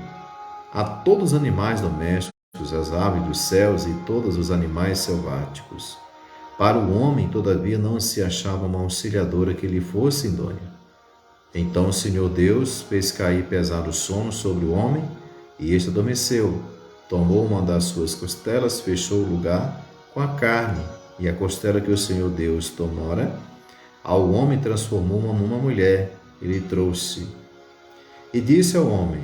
S1: a todos os animais domésticos, as aves dos céus e todos os animais selváticos. Para o homem, todavia, não se achava uma auxiliadora que lhe fosse idônea. Então o Senhor Deus fez cair pesado sono sobre o homem, e este adormeceu. Tomou uma das suas costelas, fechou o lugar com a carne, e a costela que o Senhor Deus tomara, ao homem transformou numa mulher, e lhe trouxe. E disse ao homem,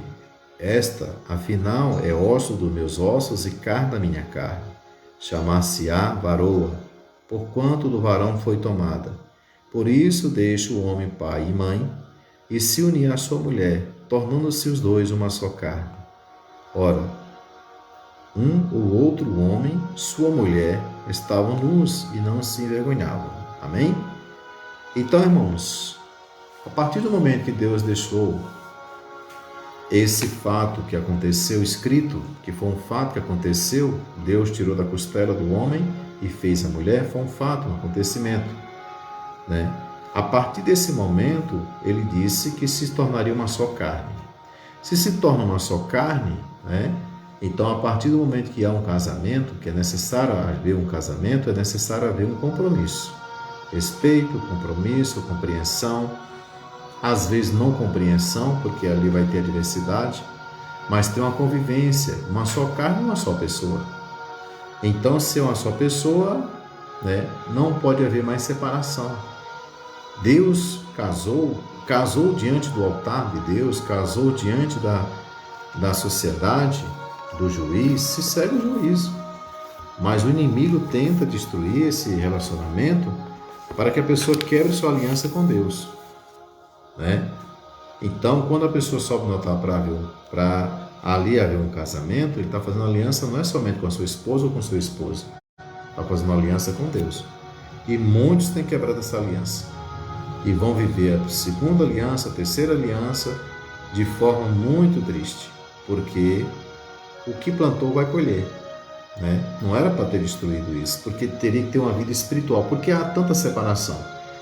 S1: esta, afinal, é osso dos meus ossos e carne da minha carne. Chamar-se-á varoa, porquanto do varão foi tomada. Por isso deixa o homem pai e mãe, e se unir à sua mulher, tornando-se os dois uma só carne. Ora, um ou outro homem, sua mulher, estavam nus e não se envergonhavam. Amém? Então, irmãos, a partir do momento que Deus deixou esse fato que aconteceu escrito, que foi um fato que aconteceu, Deus tirou da costela do homem e fez a mulher, foi um fato, um acontecimento, né? A partir desse momento, ele disse que se tornaria uma só carne. Se torna uma só carne, né? Então, a partir do momento que há um casamento, que é necessário haver um casamento, é necessário haver um compromisso. Respeito, compromisso, compreensão, às vezes não compreensão, porque ali vai ter a diversidade, mas tem uma convivência, uma só carne e uma só pessoa. Então, se é uma só pessoa, né, não pode haver mais separação. Deus casou diante do altar de Deus, casou diante da sociedade, do juiz, se segue o juízo. Mas o inimigo tenta destruir esse relacionamento para que a pessoa quebre sua aliança com Deus, né? Então, quando a pessoa sobe no altar para ali haver um casamento, ele está fazendo aliança não é somente com a sua esposa ou com sua esposa, está fazendo aliança com Deus. E muitos têm quebrado essa aliança e vão viver a segunda aliança, a terceira aliança, de forma muito triste, porque o que plantou vai colher, né? Não era para ter destruído isso, porque teria que ter uma vida espiritual. Porque há tanta separação?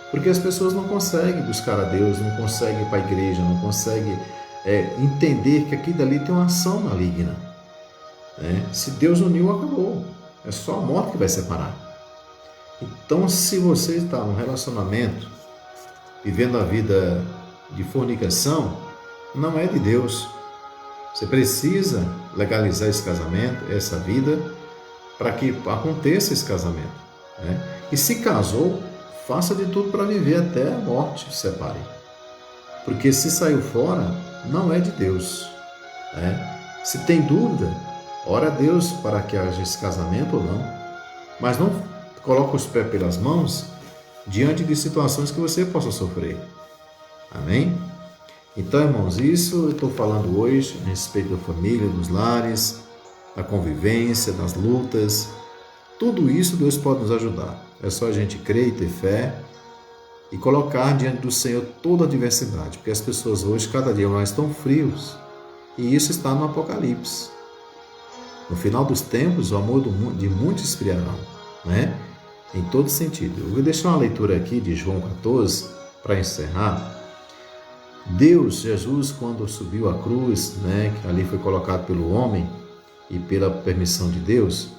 S1: Porque as pessoas não conseguem buscar a Deus, não conseguem ir para a igreja, não conseguem entender que aqui dali tem uma ação maligna, né? Se Deus uniu, acabou. É só a morte que vai separar. Então, se você está num relacionamento, vivendo a vida de fornicação, não é de Deus. Você precisa legalizar esse casamento, essa vida, para que aconteça esse casamento, né? E se casou, faça de tudo para viver até a morte se separe. Porque se saiu fora, não é de Deus, né? Se tem dúvida, ora a Deus para que haja esse casamento ou não. Mas não coloque os pés pelas mãos diante de situações que você possa sofrer. Amém? Então, irmãos, isso eu estou falando hoje a respeito da família, dos lares, da convivência, das lutas. Tudo isso Deus pode nos ajudar. É só a gente crer e ter fé e colocar diante do Senhor toda a diversidade, porque as pessoas hoje, cada dia mais, estão frios. E isso está no Apocalipse. No final dos tempos, o amor de muitos esfriará, né? Em todo sentido. Eu vou deixar uma leitura aqui de João 14 para encerrar. Deus, Jesus, quando subiu à cruz, né, que ali foi colocado pelo homem e pela permissão de Deus,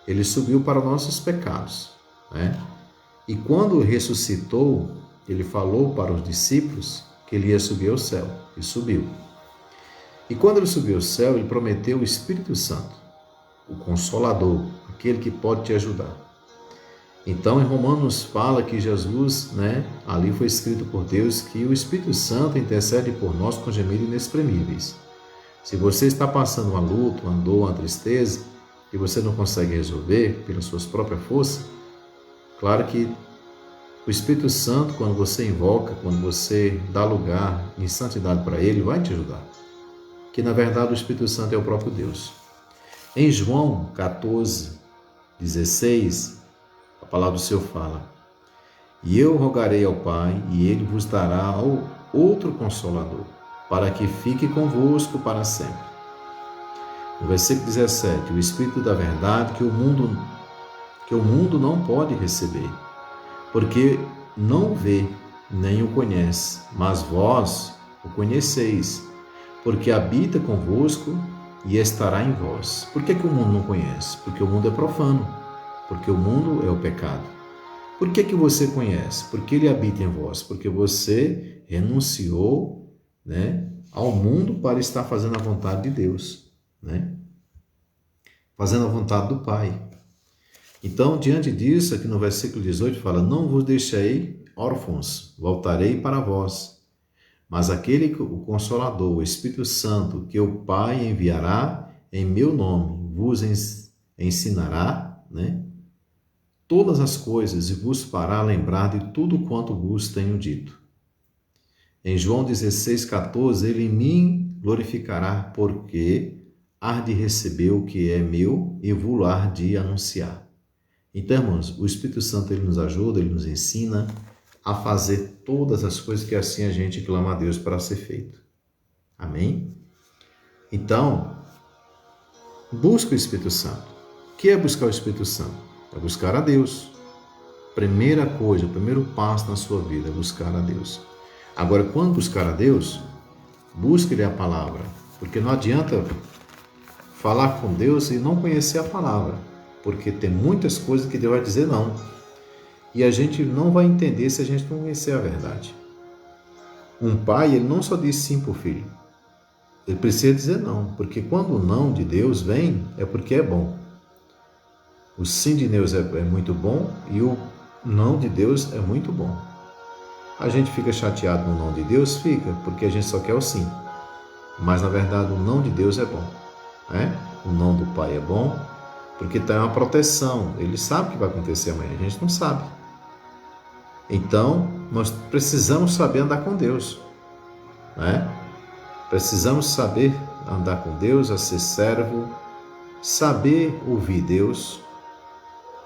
S1: ele subiu para os nossos pecados, né? E quando ressuscitou, ele falou para os discípulos que ele ia subir ao céu, e subiu. E quando ele subiu ao céu, ele prometeu o Espírito Santo, o Consolador, aquele que pode te ajudar. Então, em Romanos fala que Jesus, né, ali foi escrito por Deus que o Espírito Santo intercede por nós com gemidos inexprimíveis. Se você está passando uma luta, uma dor, uma tristeza, e você não consegue resolver pelas suas próprias forças, claro que o Espírito Santo, quando você invoca, quando você dá lugar em santidade para Ele, vai te ajudar. Que na verdade o Espírito Santo é o próprio Deus. Em João 14, 16, a palavra do Senhor fala: E eu rogarei ao Pai, e Ele vos dará outro Consolador, para que fique convosco para sempre. No versículo 17, o Espírito da verdade que o mundo não pode receber, porque não o vê, nem o conhece, mas vós o conheceis, porque habita convosco e estará em vós. Por que o mundo não conhece? Porque o mundo é profano, porque o mundo é o pecado. Por que você conhece? Porque ele habita em vós, porque você renunciou, né, ao mundo para estar fazendo a vontade de Deus, né? Fazendo a vontade do Pai. Então, diante disso, aqui no versículo 18 fala: Não vos deixei órfãos, voltarei para vós. Mas aquele, o Consolador, o Espírito Santo, que o Pai enviará em meu nome, vos ensinará, né, todas as coisas e vos fará lembrar de tudo quanto vos tenho dito. Em João 16,14, ele em mim glorificará, porque há de receber o que é meu e vou há de anunciar. Então, irmãos, o Espírito Santo ele nos ajuda, ele nos ensina a fazer todas as coisas que assim a gente clama a Deus para ser feito. Amém? Então, busca o Espírito Santo. O que é buscar o Espírito Santo? É buscar a Deus. Primeira coisa, o primeiro passo na sua vida é buscar a Deus. Agora, quando buscar a Deus, busque-lhe a palavra, porque não adianta falar com Deus e não conhecer a palavra, porque tem muitas coisas que Deus vai dizer não. E a gente não vai entender se a gente não conhecer a verdade. Um pai, ele não só diz sim para o filho, ele precisa dizer não, porque quando o não de Deus vem, é porque é bom. O sim de Deus é muito bom e o não de Deus é muito bom. A gente fica chateado no não de Deus? Fica, porque a gente só quer o sim. Mas na verdade o não de Deus é bom. Né? O não do pai é bom, porque tem uma proteção. Ele sabe o que vai acontecer amanhã, a gente não sabe. Então, nós precisamos saber andar com Deus. Né? Precisamos saber andar com Deus, a ser servo, saber ouvir Deus.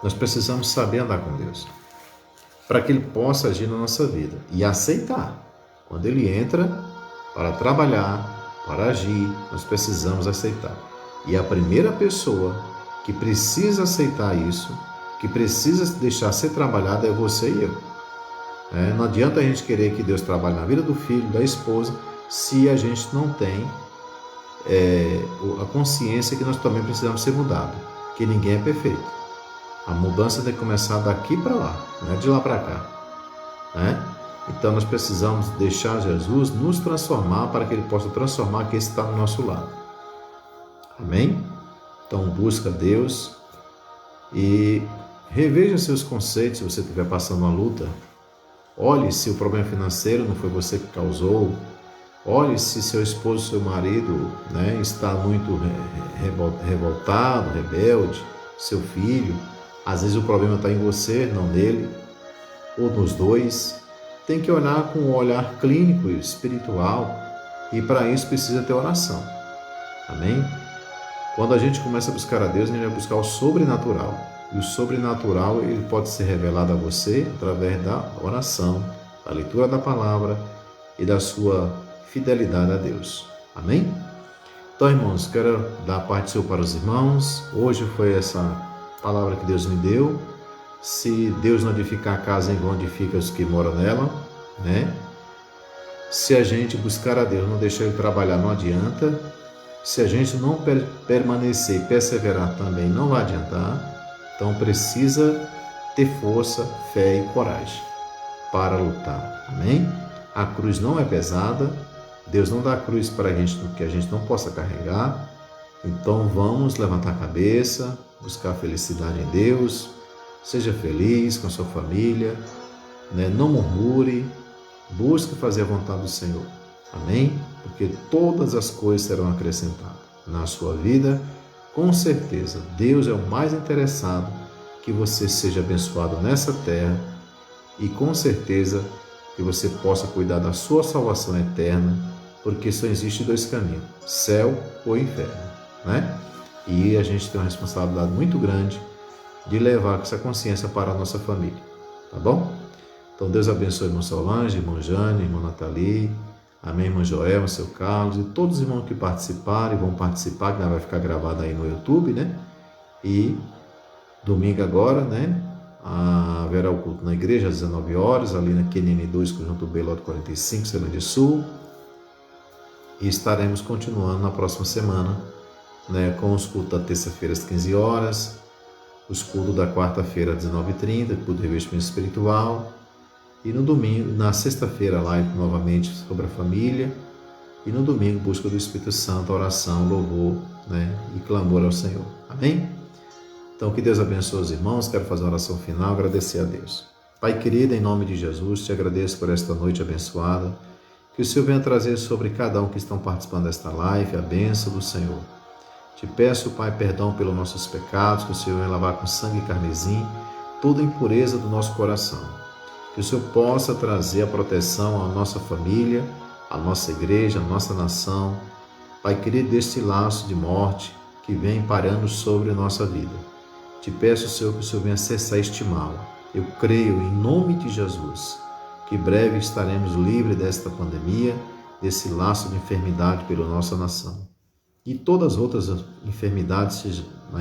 S1: Nós precisamos saber andar com Deus, para que Ele possa agir na nossa vida e aceitar. Quando Ele entra para trabalhar, para agir, nós precisamos aceitar. E a primeira pessoa que precisa aceitar isso, que precisa deixar ser trabalhada, é você e eu. Não adianta a gente querer que Deus trabalhe na vida do filho, da esposa, se a gente não tem a consciência que nós também precisamos ser mudados, que ninguém é perfeito. A mudança tem que começar daqui para lá, não é de lá para cá. Então nós precisamos deixar Jesus nos transformar para que Ele possa transformar aquele que está do nosso lado. Amém? Então busca Deus e reveja seus conceitos se você estiver passando uma luta. Olhe se o problema financeiro não foi você que causou. Olhe se seu esposo, seu marido, está muito revoltado, rebelde, seu filho. Às vezes o problema está em você, não nele, ou nos dois. Tem que olhar com um olhar clínico e espiritual, e para isso precisa ter oração. Amém? Quando a gente começa a buscar a Deus, a gente vai buscar o sobrenatural. E o sobrenatural ele pode ser revelado a você através da oração, da leitura da palavra e da sua fidelidade a Deus. Amém? Então, irmãos, quero dar a parte seu para os irmãos. Hoje foi essa palavra que Deus me deu. Se Deus não edificar a casa, em vão edifica os que moram nela, Se a gente buscar a Deus, não deixar Ele trabalhar, não adianta. Se a gente não permanecer e perseverar também, não vai adiantar. Então precisa ter força, fé e coragem para lutar. Amém? A cruz não é pesada. Deus não dá a cruz para a gente que a gente não possa carregar. Então vamos levantar a cabeça, buscar felicidade em Deus, seja feliz com a sua família, não murmure, busque fazer a vontade do Senhor. Amém? Porque todas as coisas serão acrescentadas na sua vida. Com certeza, Deus é o mais interessado que você seja abençoado nessa terra e com certeza que você possa cuidar da sua salvação eterna, porque só existe dois caminhos, céu ou inferno. E a gente tem uma responsabilidade muito grande de levar essa consciência para a nossa família, tá bom? Então Deus abençoe irmão Solange, irmão Jane, irmão Nathalie, amém, irmão Joel, seu Carlos e todos os irmãos que participarem, vão participar, que vai ficar gravado aí no YouTube, E domingo agora, haverá o culto na igreja às 19 horas, ali na QNN 2, Conjunto B, lote 45, Ceilândia Sul. E estaremos continuando na próxima semana, com os cultos da terça-feira às 15 horas, os cultos da quarta-feira às 19h30, culto de revestimento espiritual, e no domingo, na sexta-feira, live novamente sobre a família, e no domingo, busca do Espírito Santo, oração, louvor, e clamor ao Senhor. Amém? Então, que Deus abençoe os irmãos. Quero fazer uma oração final, agradecer a Deus. Pai querido, em nome de Jesus, te agradeço por esta noite abençoada, que o Senhor venha trazer sobre cada um que estão participando desta live a bênção do Senhor. Te peço, Pai, perdão pelos nossos pecados, que o Senhor venha lavar com sangue carmesim toda a impureza do nosso coração. Que o Senhor possa trazer a proteção à nossa família, à nossa igreja, à nossa nação. Pai querido, deste laço de morte que vem parando sobre a nossa vida. Te peço, Senhor, que o Senhor venha cessar este mal. Eu creio, em nome de Jesus, que breve estaremos livres desta pandemia, desse laço de enfermidade pela nossa nação. e todas as outras enfermidades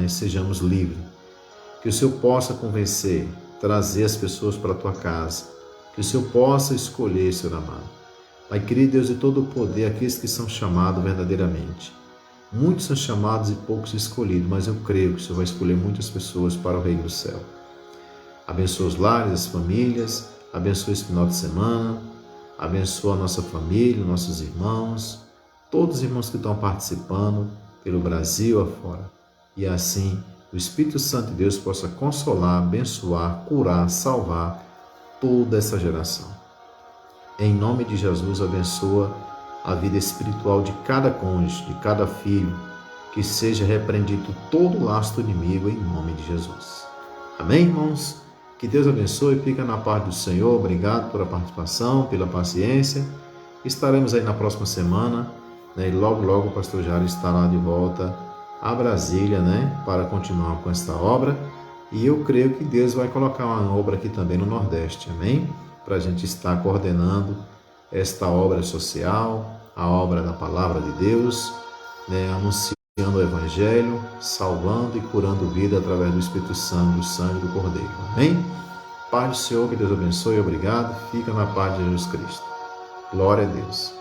S1: sejamos livres. Que o Senhor possa convencer, trazer as pessoas para a tua casa. Que o Senhor possa escolher, Senhor amado. Pai querido, Deus de todo o poder, aqueles que são chamados verdadeiramente. Muitos são chamados e poucos escolhidos, mas eu creio que o Senhor vai escolher muitas pessoas para o reino do céu. Abençoa os lares, as famílias, abençoa esse final de semana, abençoa a nossa família, nossos irmãos, todos os irmãos que estão participando pelo Brasil afora. E assim, o Espírito Santo de Deus possa consolar, abençoar, curar, salvar toda essa geração. Em nome de Jesus, abençoa a vida espiritual de cada cônjuge, de cada filho, que seja repreendido todo o laço do inimigo em nome de Jesus. Amém, irmãos? Que Deus abençoe, fica na paz do Senhor. Obrigado pela participação, pela paciência. Estaremos aí na próxima semana, né? E logo o pastor Jário estará de volta a Brasília, né? Para continuar com esta obra. E eu creio que Deus vai colocar uma obra aqui também no Nordeste, amém? Para a gente estar coordenando esta obra social, a obra da Palavra de Deus, né? Anunciando o Evangelho, salvando e curando vida através do Espírito Santo, do sangue do Cordeiro. Amém? Paz do Senhor, que Deus abençoe, obrigado. Fica na paz de Jesus Cristo. Glória a Deus.